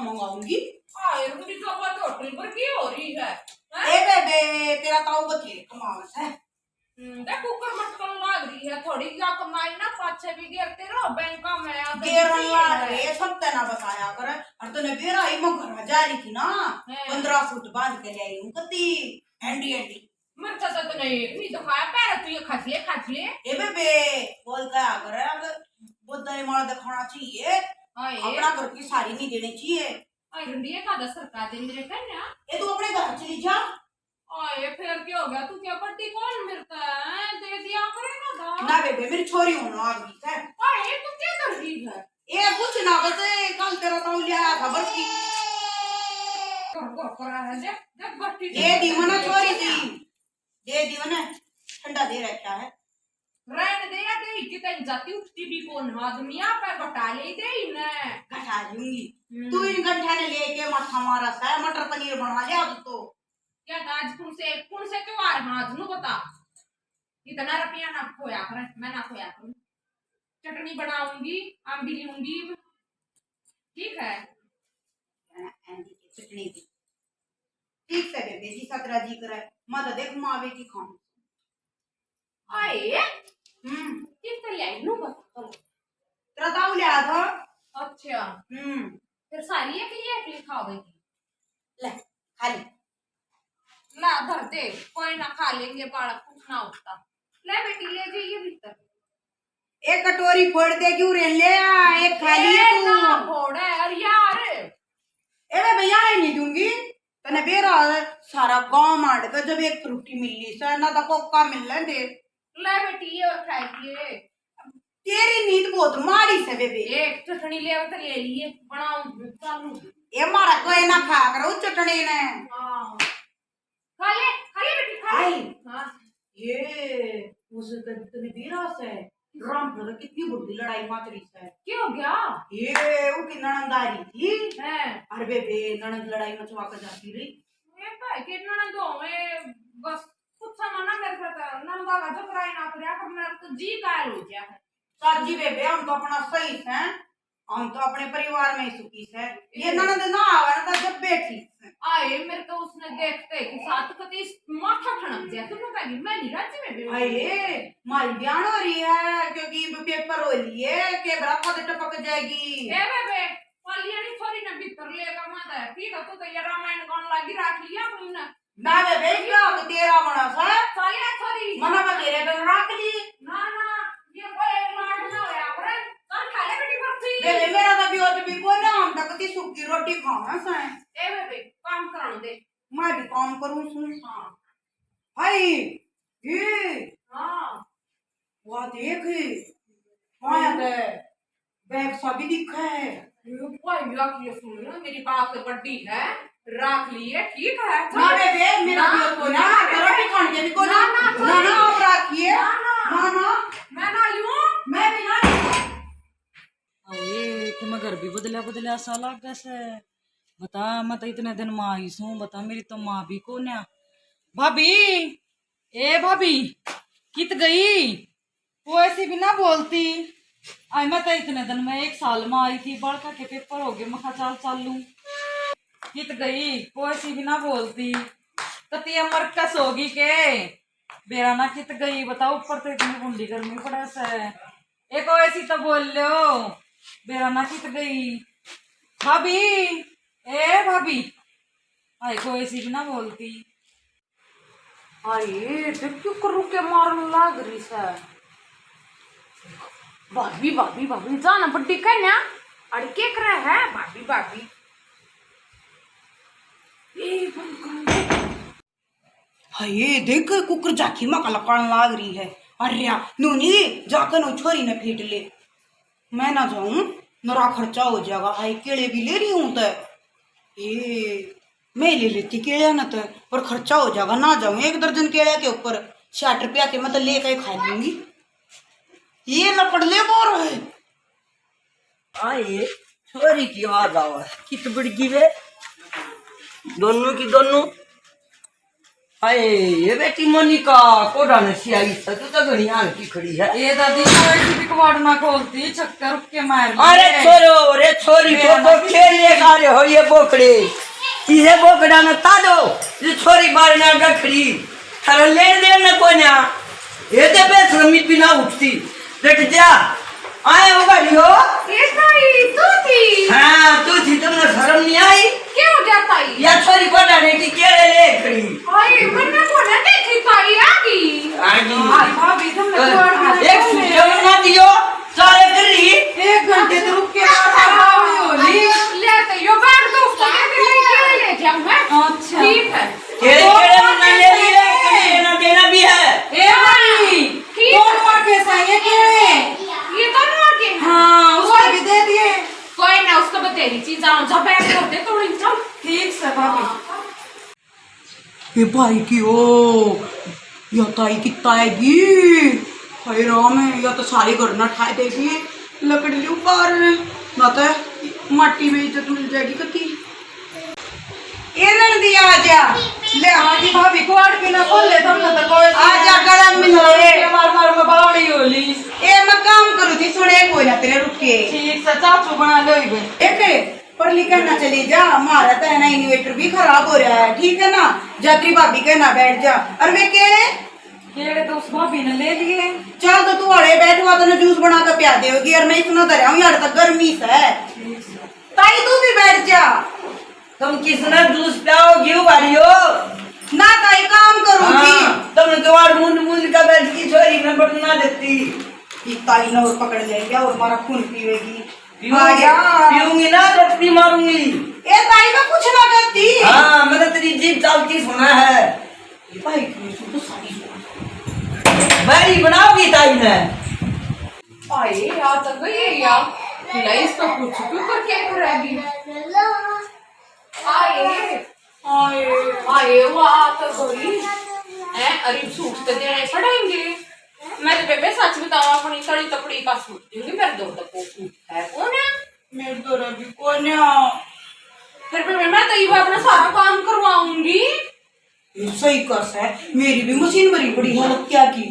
मंगाऊंगी। Hotel पर की हो रही है ए बेबे तेरा ताऊ बथेरे कमावत है। कुकर मटकन लग रही है थोड़ी क्या कमाई ना पाछे भी गिरते रहो बैंका में गेरला रे सब तना बताया कर। और तूने बेरा ही में घर जा रही थी ना 15 फुट बांध के ले आई हूं कती एंडी एंडी मरता तो नहीं तो खाया पैर तू ये खा ले ए बेबे बोल क्या कर अब बुद्ध ने मार दिखाना चाहिए अपना घर की साड़ी नहीं देनी चाहिए। इंडिया का 10 सरकार दे मेरे कन्या ये तू अपने घर चली जा। ये फिर क्या हो गया तू क्या पट्टी कौन मिलता है दे दिया करेगा दा ना बेबे मेरी छोरी होना आ गई है। ये तू क्या कर रही है ये कुछ ना बस कल तेरा ताऊ ले आया था बस की करा है जब बट्टी ये दीवाना छोरी थी ये दीवाना ठंडा दे रखा है रहने दे या दे कितनी जाती उठती भी कौन आदमिया पे बटा ले दे ना घटा दूंगी। तू इन गंठा ने लेके माथा मारा सा मटर पनीर बना लिया तो क्या आज कौन से त्योहार में आज नु बता इतना रुपया ना खोया कर मैं ना खोया करूं चटनी बनाऊंगी आंबी लूंगी ठीक है चटनी दी ठीक है बेबे जी सतरा जी करे मत देख मावे की खान आए कितना ले आई नु बता तेरा ताऊ ले आया था। अच्छा फिर सारी एक खाओगी ले खाली ला धर दे कोई ना खा लेंगे बाड़ा कुछ ना उठता ले बेटी ले जाइए भीतर एक कटोरी फोड़ दे क्यों रे ले एक खाली है तू ना फोड़े अरे यार ए भैया ही नहीं दूंगी तने बेरा सारा गांव मार के जब एक फ्रूटी मिली से ना तो कोका मिलने दे ले बेटी और खाइए तेरी नींद बहुत माड़ी से बेबे एक चटनी ले तो ले लिए बनाऊं चालू ए मारा कोई ना खा करो चटनी ने खा ले बेटी खा ले हां ये उस तने बेरा से राम भर कितनी बुरी लड़ाई मातरी से क्या हो गया ये उठी ननंदारी थी है अरे बेबे ननंद लड़ाई मचवा कर जाती रही ये भाई कितना ना दो में बस कुछ सामान मेरे साथ नंदा का जो कराई ना करया कर मेरा तो जी कायल हो गया है साजी बेबे हम तो अपना सही है हम तो अपने परिवार में ही सुखी है ये ननद ना आवे ना जब बैठी आए मेरे तो उसने देखते कि साथ कति माथा ठनक गया तुमने कही मैं नहीं राज्य में भी आए मारी बयान हो रही है क्योंकि पेपर हो रही है के बड़ा पद टपक जाएगी ए बेबे पलियानी थोड़ी ना भीतर लेगा माता है ठीक है तो ये रामायण गान लगी रख लिया अपनी ना बेबे क्या तेरा बना सा सालिया थोड़ी मना बतेरे पे रख ली ना ये कोई लाड ना होया पर कल खा ले बेटी बर्फी बेबे मेरा तो भी और भी कोई ना हम तक ती सूखी रोटी खाना सा ए बेबे काम कराने दे मैं भी काम करूं सुन हां भाई ये हां वो देख माया दे बैग सभी दिखा है ये भाई यार ये सुन मेरी बात से बड़ी है रख लिए ठीक है ना बेबे मेरा भी को ना रोटी खाने के भी को ना ना आप रखिए ना मैं ना लूं मैं भी ना अरे कि मैं घर भी बदला सा लग कैसे बता मैं तो इतने दिन माँ आई सू बता मेरी तो माँ भी कौन है भाभी ए भाभी कित गई वो ऐसी भी ना बोलती आई मैं तो इतने दिन में 1 साल में आई थी बड़का के पेपर हो गए मैं चाल लूं कित गई वो ऐसी भी ना बोलती कतिया मरकस होगी के बेरा ना कित गई बताओ ऊपर तो इतनी बुंडी गर्मी पड़े से एक ऐसी तो बोल लो बेरा ना कित गई भाभी ए भाभी आई को ऐसी भी ना बोलती आए क्यों करू के मारने लग रही है भाभी जाना बड्डी कन्या अड़के कर है भाभी ये देख कुकर जाकी मका लकान लाग रही है अरे नूनी जाकर नो छोरी ने फेट ले मैं ना जाऊं मेरा खर्चा हो जाएगा आई केले भी ले रही हूं तो ये मैं ले लेती केले ना तो और खर्चा हो जाएगा ना जाऊं 1 दर्जन केले के ऊपर 60 रुपया के मतलब लेकर खा लूंगी ये लपड़ ले बोर है आए छोरी की आवाज आवा कित बड़गी वे दोनों की दोनों हाय ये बेटी मोनिका कोड़ा नसी आई तू तो घनी आन की खड़ी है। ये दादी कोई भी कबाड़ ना खोलती चक्कर रुक के मार अरे छोरो रे छोरी तो खेलने का रे हो ये बोकड़े इसे बोकड़ा न तादो ये छोरी मारना गखड़ी थारा लेन देन न कोन्या ये ते पे श्रमित बिना उठती देख जा आए हो गाड़ियो ये ताई तू थी। हां तू थी तुमने शर्म नहीं आई क्या हो गया ताई? या छोरी कोड़ा ने की केड़े ले खड़ी हाय मैंने को ना देखी ताई आगी। आगी हाय भाभी तुमने कबाड़ एक सूचना ना दियो सारे कर ली 1 घंटे तो रुक के बावड़ी होली। ले तो यो बैठ दो उसको ले जाऊं मैं। अच्छा ठीक है। केड़े ना ले लिए लेना देना भी है। ए भाई कौन मार के सही केड़े? ये तो ना के हाँ उसको भी दे दिए। कोई ना उसको बतेरी चीज आऊं जब बैठ कर दे तो चल। ठीक से भाभी। ये भाई की ओ या ताई कितना आएगी। हाय राम है या तो सारी घर ना ठाए देगी लकड़ी ली ऊपर ना तो माटी में इज्जत मिल जाएगी कती। ये नंदी आजा ले आजी भाभी को आड़ के ना खोल ले तुमने तो कोई आजा गलम मिल रे मार मार में बावड़ी होली। ए मैं काम करू थी सुने कोई ना तेरे रुक के ठीक से चाचू बना लो इबे। एक पर लिखा ना चली जा हमारा तो है ना इन्वर्टर भी खराब हो रहा है ठीक है ना जात्री भाभी के ना बैठ जा और वे केड़े केड़े तो उस भाभी ने ले लिए। चल तो तू अड़े बैठवा तो जूस बना कर पिया देगी और मैं इतना दरिया हूँ यार तक गर्मी से ताई तू भी बैठ जा। तुम किसने जूस पियाओगी वालियो ना ताई काम करूंगी तुम द्वार मुंड मुंड का बैठ की छोरी में बटना देती ताई ना और पकड़ लेगी और हमारा खून पीवेगी। पीऊंगी ना रट्टी मारूंगी। ए ताई मैं कुछ ना करती। हाँ मैंने तेरी जीभ चालती सुना है। भाई तो सारी बैरी बनाओगी ताई ने आए यार तक गई यार खिला इसका कुछ क्यों कर क्या करेगी। आए आए आए वाह तो गई है। अरे सूट तो देने पड़ेंगे। मैं तो बेबे सच बताऊं अपनी तड़ी तपड़ी का सूट दूंगी मेरे दो तक सूट है कौन है मेरे तो रवि कौन फिर बेबे मैं तो ये अपना सारा काम करवाऊंगी। सही कस है मेरी भी मशीन बड़ी बड़ी है क्या की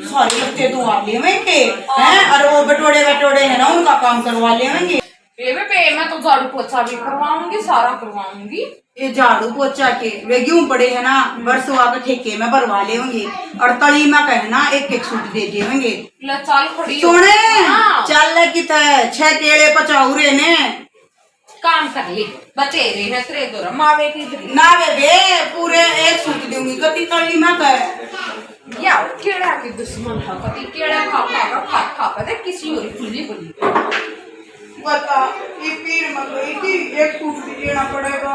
सारे लगते तो आ लेंगे हैं और वो बटोड़े बटोड़े है ना उनका काम करवा लेंगे। बेबे मैं तो झाड़ू पोछा भी करवाऊंगी सारा करवाऊंगी। ये झाड़ू पोछा के वे क्यों पड़े है ना बरसुआ के ठेके में भरवा लेंगे और तली में कहना एक एक सूट दे देंगे। ले चल खड़ी हो। सुने हाँ। चल की 6 केड़े पचाऊरे ने काम कर ली बतेरे है तेरे दो मावे की ना वे पूरे एक सूट दूंगी कति तली में कह या केड़ा के दुश्मन है कति केड़ा खा दे किसी और खुली खुली बता ये पीर में गई थी एक सूट भी लेना पड़ेगा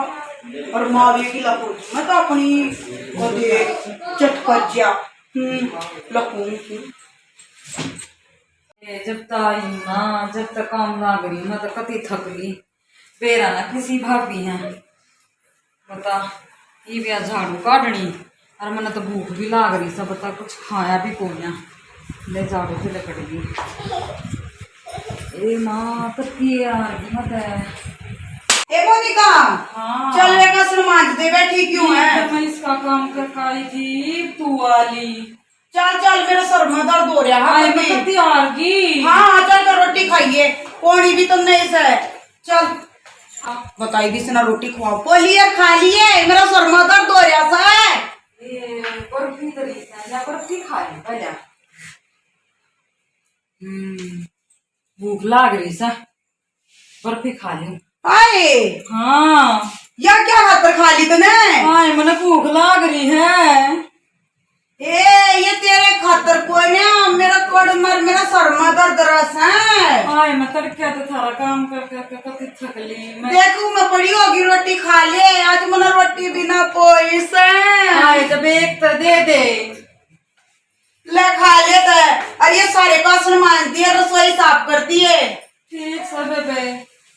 और मावे की लपूट मैं तो अपनी चटपट जा लपूंगी। जब ताई ना जब तक काम ना करी मैं तो कति थक ली पेरा ना किसी भाभी है बता ये भी झाड़ू काटनी और मैंने तो भूख भी लाग रही सब बता कुछ खाया भी कोन्या ले झाड़ू से लकड़ गई। ए माँ कत्ती यार मत है। ए मोनिका हाँ चल वे का समाज दे बैठी क्यों है। मैं इसका काम कर पाई थी तू वाली चल चल मेरा सर में दर्द हो रहा है मैं कत्ती यार की। हाँ चल तो रोटी खाइए कोनी भी तुमने इसे चल बताई भी ना रोटी खवाओ बोलिए खा लिए मेरा सर में दर्द हो रहा है। ये बर्फी तरीका या बर्फी खाई पहले भूख लाग रही सा बर्फी खा ली। आए हाँ या क्या खातर खा ली तूने। हाय मैंने भूख लाग रही है। ए ये तेरे खातर को ना मेरा तोड़ मर मेरा सर में दर्द रस है। हाय मैं तड़के तो थारा काम कर कर कति थक ली मैं। देखू मैं पड़ी होगी रोटी खा ले आज मैंने रोटी बिना पैसे। हाय जब एक तो दे दे ले खा लेता है और ये सारे बासन मांजती है रसोई साफ करती है। ठीक से बेबे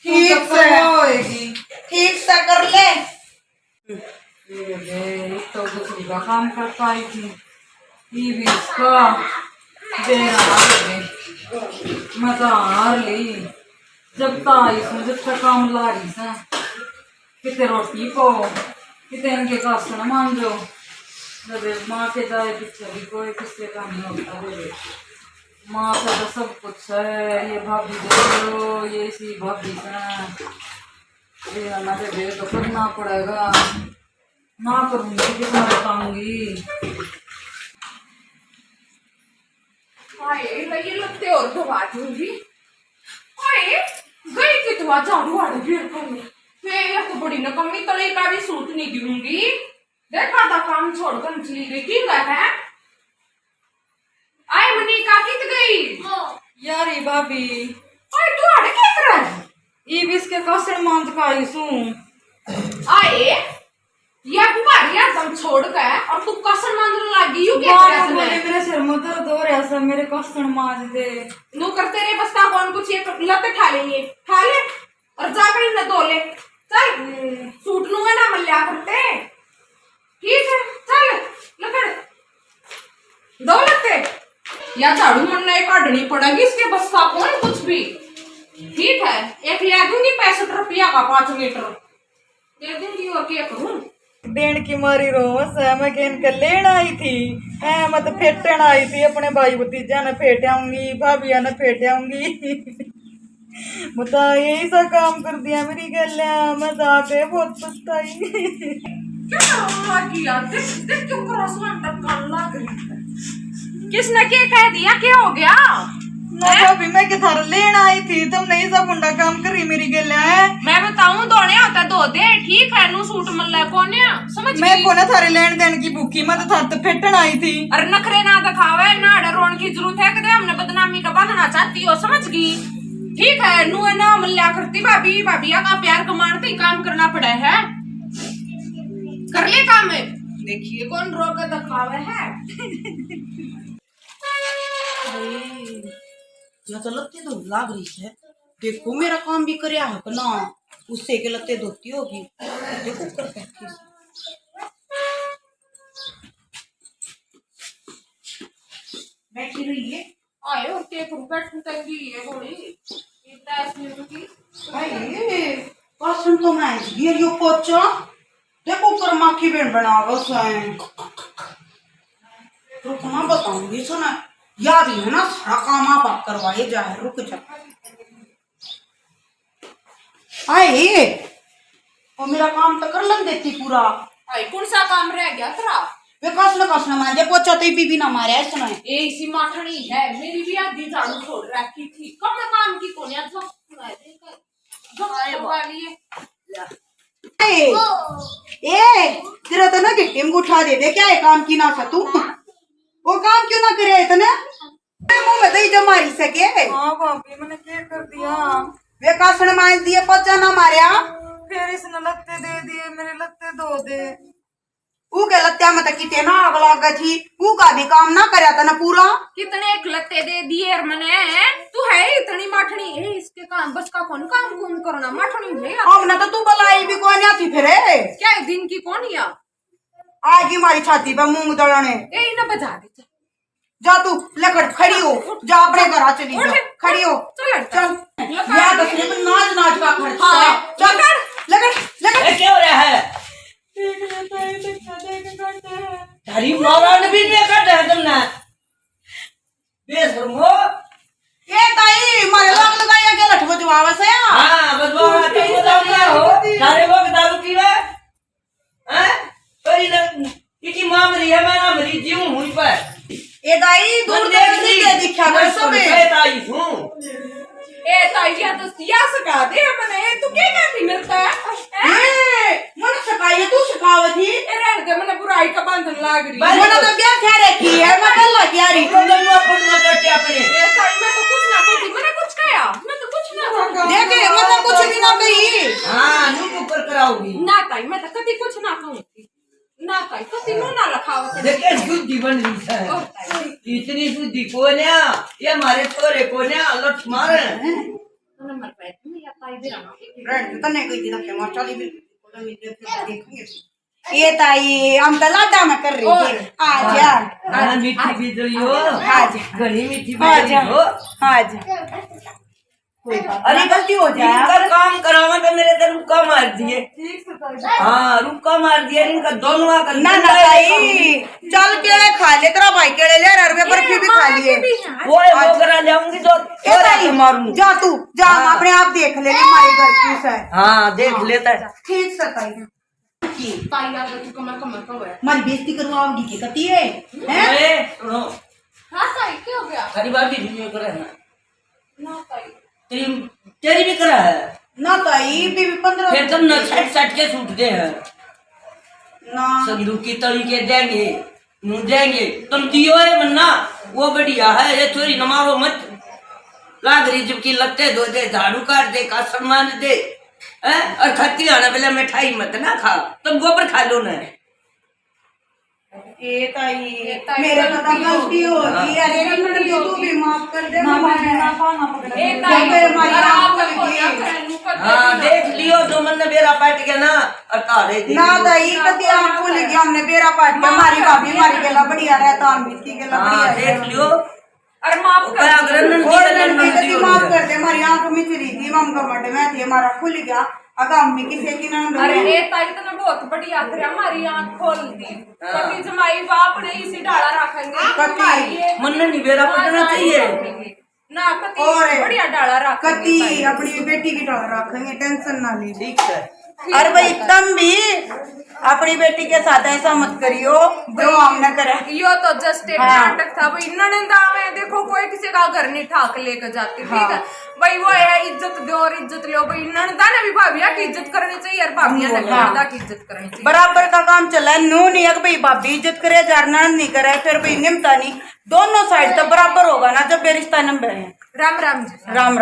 ठीक से होएगी ठीक से कर ले। बेबे तो दूसरी का काम कर पाई थी ये भी इसका मैं तो हार ली जब ताई सो जब तक काम ला रही सा कितने रोटी को कितने इनके कासन मांझो अरे माँ के जाए पीछे भी कोई किससे का नहीं होता रे। माँ से तो सब कुछ है। ये भाभी दे दो, ये इसी भाभी से ये ना दे दे तो करना पड़ेगा। ना करूँगी तो कितना बताऊंगी। हाय ये लगते और दबा दूंगी। हाय गई कि तो झाड़ू वाड़ू फिर कहूंगी मैं ये तो बड़ी नकम्मी तले का भी सूट नहीं दूंगी। देखा था काम छोड़कर चली गई की है। आए मनी का कित गई यार ये भाभी आए तू आड़े क्या कर रहा है। ये भी इसके कसर मांझ का आई सू। आए ये तुम्हारी दम छोड़ कर और तू कसर मांगने लगी यू क्या बार कर बोले मेरे सिर में दर्द हो रहा है, मेरे कसर मांझ दे। नो करते रहे बस का कौन कुछ ये लत ठा लेंगे ठा ले और जाकर न धो ले। चल सूट लूंगा ना मल्ला करते ठीक है। चल लकड़ दो लगते या झाड़ू मरना काटनी पड़ेगी इसके बस का कौन कुछ भी। ठीक है एक ले दूंगी 65 रुपया का 5 मीटर दे दूंगी और क्या करूं। देन की मारी रोस है मैं केन कर लेन आई थी है मैं तो फेटन आई थी अपने भाई भतीजा ने फेट आऊंगी भाभिया ने फेट आऊंगी। बता यही सा काम कर दिया मेरी गलिया। मैं जाके बहुत पछताई। क्या किया देख देख क्यों क्रॉसवन टक्कर लग रही है। किसने क्या कह दिया क्या हो गया। ना भाभी मैं के थार लेन आई थी तुमने ये सब गुंडा काम करी मेरी गलिया है। मैं बताऊं दोने होता दो दे ठीक है नु सूट मल्ला कोने समझ मैं गई। कोने थारे लेन देन की भूखी मैं तो थार तो फेटन आई थी। अरे नखरे ना दिखावे ना डरोन की जरूरत है कदे हमने बदनामी का बांधना चाहती हो समझ गई। ठीक है नु है ना मल्ला करती भाभी भाभिया का प्यार कमाते ही काम करना पड़ा है। कर ले काम है देखिए कौन रोग दिखावे है। या तो लत्ते तो लाग रही है। देखो मेरा काम भी करया है ना उससे के लत्ते धोती होगी। देखो कर कैसे बैठी रही है। आए और के बैठ तंगी है थोड़ी इतना इसमें तो की भाई पासन तो मैं गिर यो पोचा देखो कर माखी बेन बनावा सैन रुक ना बताऊंगी सुना याद ही है ना सारा काम आप करवाए जा रुक जा। आए और मेरा काम तो कर लग देती पूरा। आई कौन सा काम रह गया तेरा। वे कसना मारे पोचा तो बीबी ना मारे ऐसा ना ये इसी माठनी है मेरी भी आधी झाड़ू छोड़ रखी थी कब मैं काम की कोने आज सुनाए देकर जो आए वाली है। ए तेरा तो ना गिट्टी में उठा दे क्या है काम की ना सा तू वो काम क्यों ना करे इतने मुंह में दही जो मारी सके। हाँ भाभी मैंने क्या कर दिया। वे कासन मार दिए पोचा ना मारिया फिर इसने लत्ते दे दिए मेरे लत्ते धो दे। ऊ के लत्या में तक किते ना आग लग गई थी ऊ का भी काम ना करया था ना पूरा। कितने एक लत्ते दे दिए और मैंने तू है इतनी माठनी है इसके काम बस का कौन काम कौन करना माठनी है। हमने तो तू बुलाई भी कौन थी फिर क्या दिन की कौन या आगी मारी छाती पे मूंग दड़ने ए ना बजा दे चल। जा तू लकड़ खड़ी हो जा अपने घर चली जा खड़ी हो चल चल याद रखने में नाच नाच का खर्चा हाँ, चल लकड़ लकड़ ये क्या हो रहा है। तारी मारा ने भी नहीं काटा है तुमने बेशर्मो। ए ताई मारे लाग लगाया के लठ बजवावे से हाँ बदवा तुम बताओ ना हो सारे लोग दारू पी रहे हैं कोई ना किसी मां मरी है मैं ना मरी जीव हुई पर ए ताई दूर देख के दिखा कर सब ताई हूं ए ताइया तो सिया सका दे मैंने तू क्या कहती मिलता है ए मन सकाई तू सिखाव थी ए रहने दे मैंने बुराई का बंधन लाग रही मन तो क्या कह रही है मैं कल क्या रही तुम लोग अपना करते अपने ए ताई मैं तो कुछ ना कहती मैंने कुछ कहा मैं तो कुछ ना कहती देखे मतलब कुछ भी ना कही। हां नु ऊपर कराओगी ना ताई मैं तो कभी कुछ ना कहूंगी ना ताई कभी नो ना लखाओ देखे बुद्धि बन रही है और ताई इतनी बुद्धि को ना ये हमारे छोरे को ना लठ मारे नंबर पे या ताई दे रहा फ्रेंड तो नहीं कोई दिखा मार चली भी देखेंगे ये ताई हम तो लाडा में कर रही थी आ जा हां मीठी बिजली हो आ जा घनी मीठी आ बिजली जा हो आ जा कोई बात अरे नहीं, गलती हो जाए इनका काम करावा तो मेरे तो रुक्का मार दिए। हाँ रुक्का मार दिया इनका दोनों का। ना ना ताई चल केले खा ले, तेरा भाई केले ले रहा है, बर्फी भी खा लिए। वो करा लाऊंगी तो छोरा के मारूंगी। जा तू जा, हम अपने आप देख लेंगे हमारे घर की है। हाँ देख लेता है। ठीक से ताई ताई आ गई, कमर कमर कमर। हमारी बेइज्जती करवाओगी की कती है हैं? अरे सुनो हाँ ताई क्या हो गया? हरी बात भी करे ना ना ताई तेरी भी करा है ना ताई बीबी 15 फिर तुम न सट सट के सूटते हैं। ना संदूक की तली के देंगे नू देंगे तुम दियो है मन्ना वो बढ़िया है। ये थोड़ी न मारो मत लाग रही जबकि लगते धो दे झाड़ू काट दे का सम्मान दे हैं? और खत्ती आना पहले मिठाई मत ना खा तुम गोबर खा लो ना। ए ताई मेरे पता गलती होगी, अरे एक मिनट दे, तू भी माफ कर दे। ए ताई हमारी आँख आराम खुल से गई। हाँ देख लियो जो मन बेरा पाट गया ना और तारे दे ना ताई कती आँख खुल गई, हमने बेरा पाट के हमारी भाभी हमारी गला बढ़िया रहता, हम भी की गला हाँ बढ़िया देख लियो। अरे माफ कर क्या अगर नंदी और का लड़की नंदी कती हो माफ गया। कर दे, हमारी आँख में चली थी, हम कमर में थी, हमारा खुल गया। अगर हम भी किसी की नंद अरे ए ताई तो ने बहुत बढ़िया करे हमारी आंख खोल दी। पति जमाई बाप ने इसी डाला रखेंगे कति मन नहीं बेरा पटना चाहिए ना कति और बढ़िया डाला रखेंगे कती अपनी बेटी की डाल रखेंगे, टेंशन ना ली। ठीक है। अरे भाई तुम भी अपनी बेटी के साथ ऐसा मत करियो जो हमने करे। यो तो जस्ट एक हाँ। नाटक था भाई। इन्होंने में देखो कोई किसी का घर नहीं ठाक लेकर जाती, ठीक है भाई। वो है इज्जत दो और इज्जत लो भाई। ननदा ने भी भाभिया की इज्जत करनी चाहिए और भाभिया ने भी ननदा की इज्जत करनी चाहिए। बराबर का काम चला है, नू नहीं है कि भाई भाभी इज्जत करे जार ननद नहीं करे, फिर भाई निमता नहीं, दोनों साइड तो बराबर होगा ना जब ये रिश्ता नंबर है। राम राम जी। राम राम।